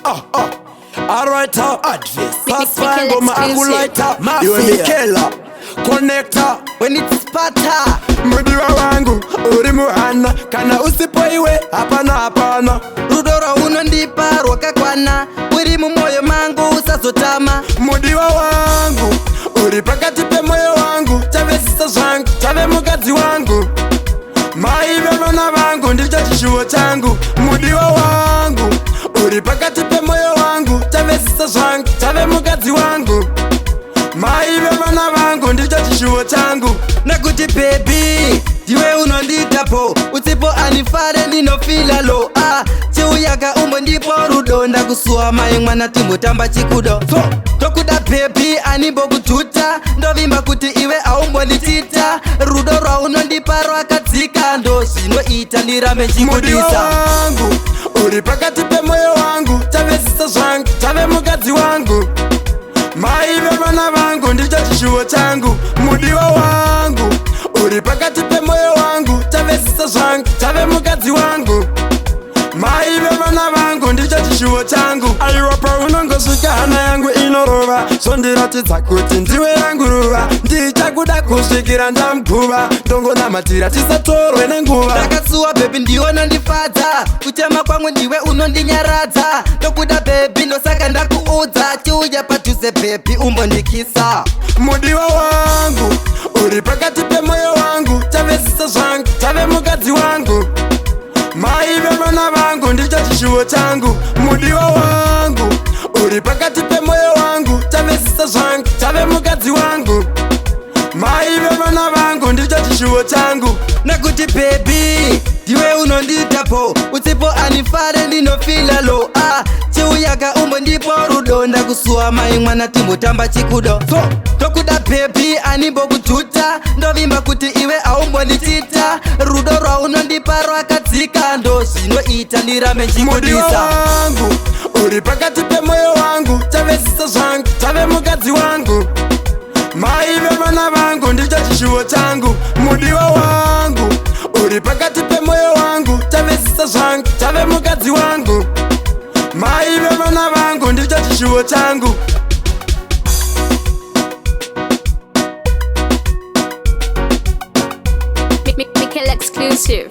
Alright, advice. That's why I'm a angulator. You and me killer connector. When it's Sparta, Mudiwa wangu uri muhana kana usipoiwe hapana hapana. rudora unondipa rwakakwana uri mumoyo mangu usazotama. Mudiwa wangu uri pakati pe moyo wangu, chave sisa zvangu chave mukadzi wangu, maive vana vangu ndicho chishuwo changu. Mudiwa wangu uri pakati pe moyo wangu, chave sisa zvangu chave mukadzi wangu, maive vana vangu ndicho chishuwo changu. Nakuti baby ndiwe unonditapo utsipo anifare ndinofila lo chiuyaka umbo ndipo rudo ndakusuwa mai mwana timbotamba chikudo tokuda baby animbo kututa ndovimba kuti iwe aumbonditita rudo rwaunondipa rwakadzika ndo zvinoita ndirambe Mudiwa nchingudisa. wangu uri pakati pe moyo wangu, chave sisa zvangu chave mukadzi wangu, maive vana vangu ndicho chishuwo changu. Mudiwa wangu uri pakati pe moyo wangu, chave sisa zvangu chave mukadzi wangu, maive vana vangu ndicho chishuwo changu. Aiwa paunongosvika hana yangu inorova, zvondiratidza kuti ndiwe rangu ruva, ndichakuda kusvikira ndamguva, ndongonamatira tisatorwe nenguva. Ndakatsuwa baby ndiwe nondifadza, kutema kwangu ndiwe unondinyaradza, ndokuda baby ndosaka ndakuudza, chiuya padhuze baby umbondikisa. Mudiwa wangu uri pakati pe moyo wangu, chave sisa zvangu chave mukadzi wangu, maive vana vangu ndicho chishuwo changu. Mudiwa wangu uri pakati pe moyo wangu, chave sisa zvangu chave mukadzi wangu, maive vana vangu ndicho chishuwo changu. Nakuti baby ndiwe unonditapo utsipo anifare ndinofila lo chiuyaka umbo ndipo rudo ndakusuwa mai mwana timbotamba chikudo tokuda baby animbo kututa ndovimba kuti iwe aumbonditita rudo rwaunondipa rwakadzika ndo zvinoita ndirambe Mudiwa nchingudisa. wangu uri pakati pe moyo wangu, chave sisa zvangu chave mukadzi wangu, maive vana vangu ndicho chishuwo changu. Mudiwa wangu uri pakati pe moyo wangu, chave sisa zvangu chave mukadzi wangu, maive vana vangu ndicho chishuwo changu. Mikkel exclusive.